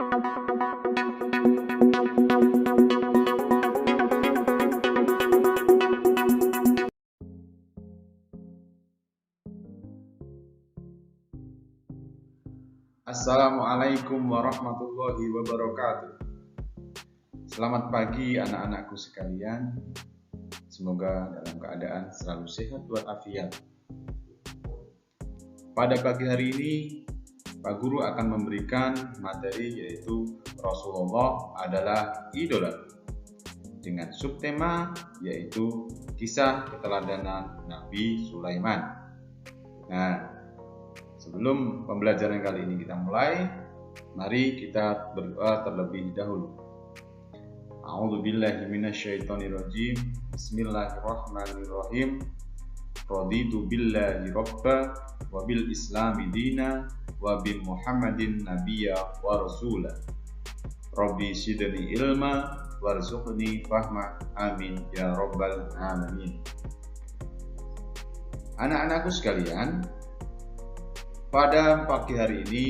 Assalamualaikum warahmatullahi wabarakatuh. Selamat pagi anak-anakku sekalian. Semoga dalam keadaan selalu sehat walafiat. Pada pagi hari ini, Pak Guru akan memberikan materi yaitu Rasulullah adalah idola, dengan subtema yaitu kisah keteladanan Nabi Sulaiman. Nah, sebelum pembelajaran kali ini kita mulai, mari kita berdoa terlebih dahulu. A'udzubillahi minasyaitonirrajim. Bismillahirrahmanirrahim. Raditu billahi robba wa bil islami dina wa bi Muhammadin nabiyya wa rasula. Rabbi zidni ilma warzuqni fahma. Amin ya rabbal alamin. Anak-anakku sekalian, pada pagi hari ini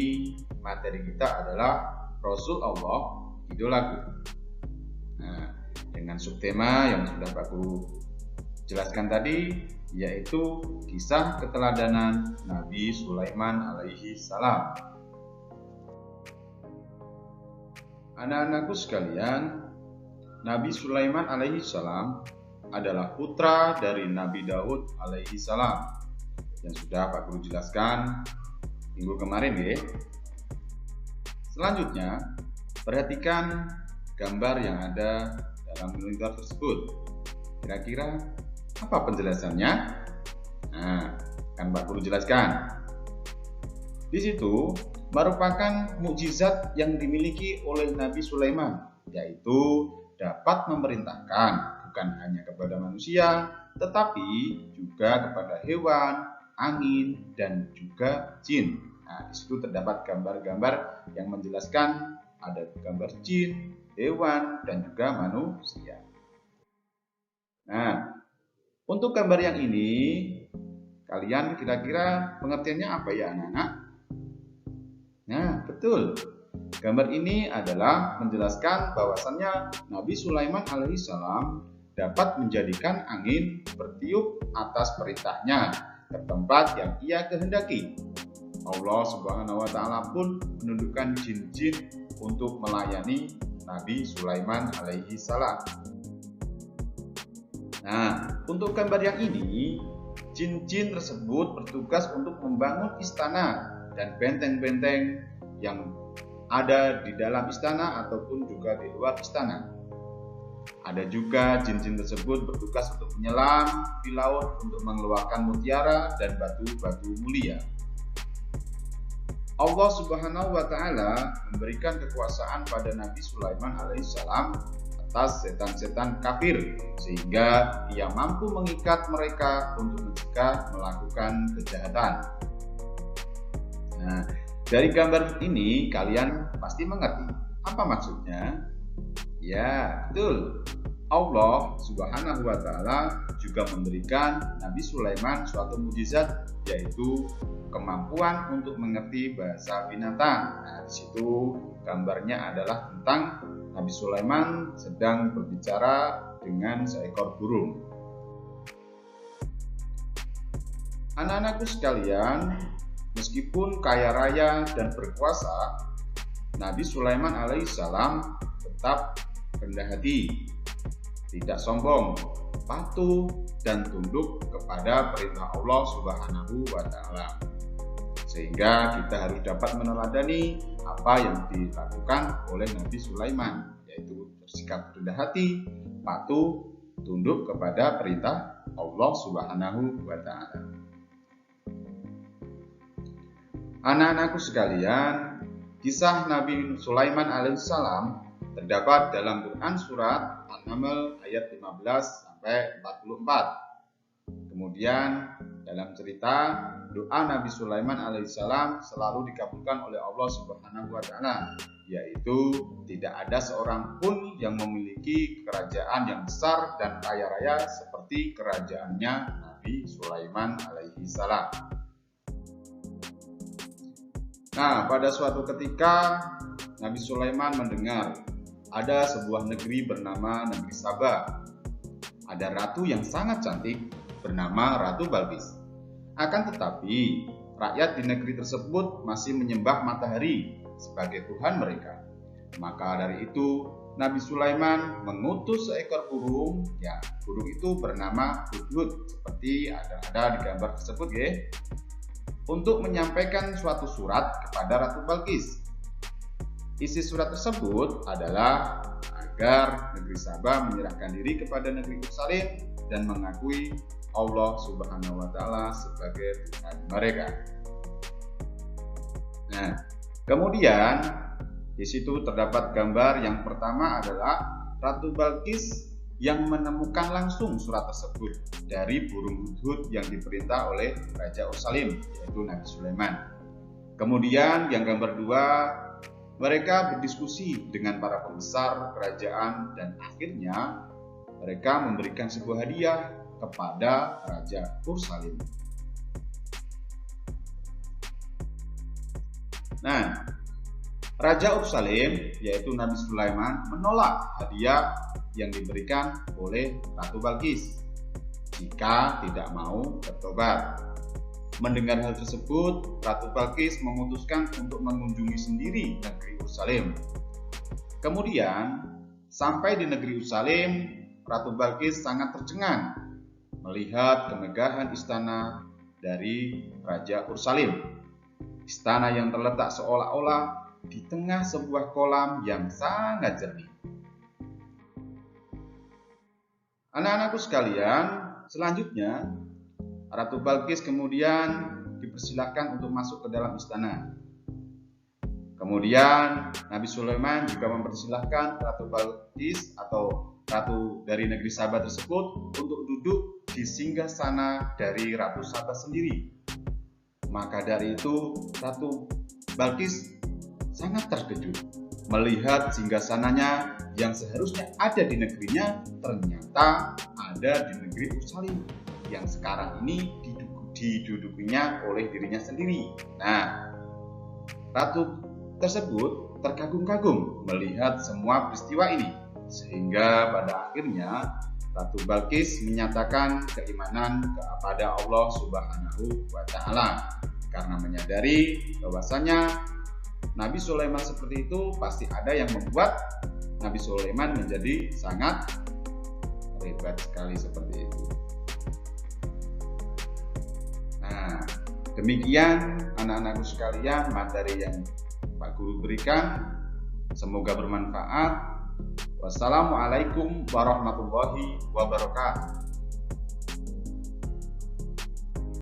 materi kita adalah Rasul Allah idolaku. Nah, dengan subtema yang sudah Pak Guru jelaskan tadi, yaitu kisah keteladanan Nabi Sulaiman alaihi salam. Anak-anakku sekalian, Nabi Sulaiman alaihi salam adalah putra dari Nabi Daud alaihi salam yang sudah Pak Guru jelaskan minggu kemarin ya. Selanjutnya, perhatikan gambar yang ada dalam monitor tersebut. Kira-kira apa penjelasannya? Nah, akan Pak Guru jelaskan. Di situ merupakan mukjizat yang dimiliki oleh Nabi Sulaiman, yaitu dapat memerintahkan bukan hanya kepada manusia, tetapi juga kepada hewan, angin, dan juga jin. Nah, di situ terdapat gambar-gambar yang menjelaskan ada gambar jin, hewan, dan juga manusia. Nah, untuk gambar yang ini, kalian kira-kira pengertiannya apa ya anak-anak? Nah, betul. Gambar ini adalah menjelaskan bahwasannya Nabi Sulaiman alaihissalam dapat menjadikan angin bertiup atas perintahnya ke tempat yang ia kehendaki. Allah Subhanahu wa Ta'ala pun menundukkan jin-jin untuk melayani Nabi Sulaiman alaihi salam. Nah, untuk gambar yang ini, jin-jin tersebut bertugas untuk membangun istana dan benteng-benteng yang ada di dalam istana ataupun juga di luar istana. Ada juga jin-jin tersebut bertugas untuk menyelam di laut untuk mengeluarkan mutiara dan batu-batu mulia. Allah Subhanahu wa Ta'ala memberikan kekuasaan pada Nabi Sulaiman alaihissalam atas setan-setan kafir, sehingga ia mampu mengikat mereka untuk mencegah melakukan kejahatan. Nah, dari gambar ini kalian pasti mengerti apa maksudnya? Ya, betul. Allah Subhanahu wa Ta'ala juga memberikan Nabi Sulaiman suatu mukjizat, yaitu kemampuan untuk mengerti bahasa binatang. Nah, di situ gambarnya adalah tentang Nabi Sulaiman sedang berbicara dengan seekor burung. Anak-anakku sekalian, meskipun kaya raya dan berkuasa, Nabi Sulaiman alaihissalam tetap rendah hati, tidak sombong, patuh, dan tunduk kepada perintah Allah Subhanahu wa Ta'ala. Sehingga kita harus dapat meneladani apa yang dilakukan oleh Nabi Sulaiman, yaitu bersikap rendah hati, patuh, tunduk kepada perintah Allah Subhanahu wa Ta'ala. Anak-anakku sekalian, kisah Nabi Sulaiman alaihissalam terdapat dalam Quran surat An-Naml ayat 15 sampai 44. Kemudian dalam cerita doa Nabi Sulaiman alaihissalam selalu dikabulkan oleh Allah Subhanahu wa Ta'ala, yaitu tidak ada seorang pun yang memiliki kerajaan yang besar dan kaya raya seperti kerajaannya Nabi Sulaiman alaihissalam. Nah, pada suatu ketika Nabi Sulaiman mendengar ada sebuah negeri bernama negeri Saba. Ada ratu yang sangat cantik bernama Ratu Balqis. Akan tetapi, rakyat di negeri tersebut masih menyembah matahari sebagai Tuhan mereka. Maka dari itu, Nabi Sulaiman mengutus seekor burung, ya, burung itu bernama Hudhud, seperti ada di gambar tersebut, ya, untuk menyampaikan suatu surat kepada Ratu Balqis. Isi surat tersebut adalah agar negeri Saba menyerahkan diri kepada negeri Ursalim dan mengakui Allah Subhanahu wa Ta'ala sebagai Tuhan mereka. Nah, kemudian di situ terdapat gambar yang pertama adalah Ratu Balqis yang menemukan langsung surat tersebut dari burung Hudhud yang diperintah oleh Raja Ursalim, yaitu Nabi Sulaiman. Kemudian yang gambar 2, mereka berdiskusi dengan para pembesar kerajaan dan akhirnya mereka memberikan sebuah hadiah kepada Raja Ursalim. Nah, Raja Ursalim, yaitu Nabi Sulaiman, menolak hadiah yang diberikan oleh Ratu Balqis jika tidak mau bertobat. Mendengar hal tersebut, Ratu Balqis memutuskan untuk mengunjungi sendiri negeri Ursalim. Kemudian, sampai di negeri Ursalim, Ratu Balqis sangat tercengang melihat kemegahan istana dari Raja Ursalim. Istana yang terletak seolah-olah di tengah sebuah kolam yang sangat jernih. Anak-anakku sekalian, selanjutnya Ratu Balqis kemudian dipersilakan untuk masuk ke dalam istana. Kemudian Nabi Sulaiman juga mempersilahkan Ratu Balqis atau ratu dari negeri Saba tersebut untuk duduk di singgasana dari Ratu Saba sendiri. Maka dari itu Ratu Balqis sangat terkejut melihat singgasananya yang seharusnya ada di negerinya ternyata ada di negeri Ursalim yang sekarang ini didudukinya oleh dirinya sendiri. Nah, ratu tersebut terkagum-kagum melihat semua peristiwa ini, sehingga pada akhirnya Ratu Balqis menyatakan keimanan kepada Allah Subhanahu wa Ta'ala karena menyadari bahwasanya Nabi Sulaiman seperti itu pasti ada yang membuat Nabi Sulaiman menjadi sangat hebat sekali seperti itu. Nah, demikian anak-anakku sekalian materi yang Pak Guru berikan. Semoga bermanfaat. Wassalamualaikum warahmatullahi wabarakatuh.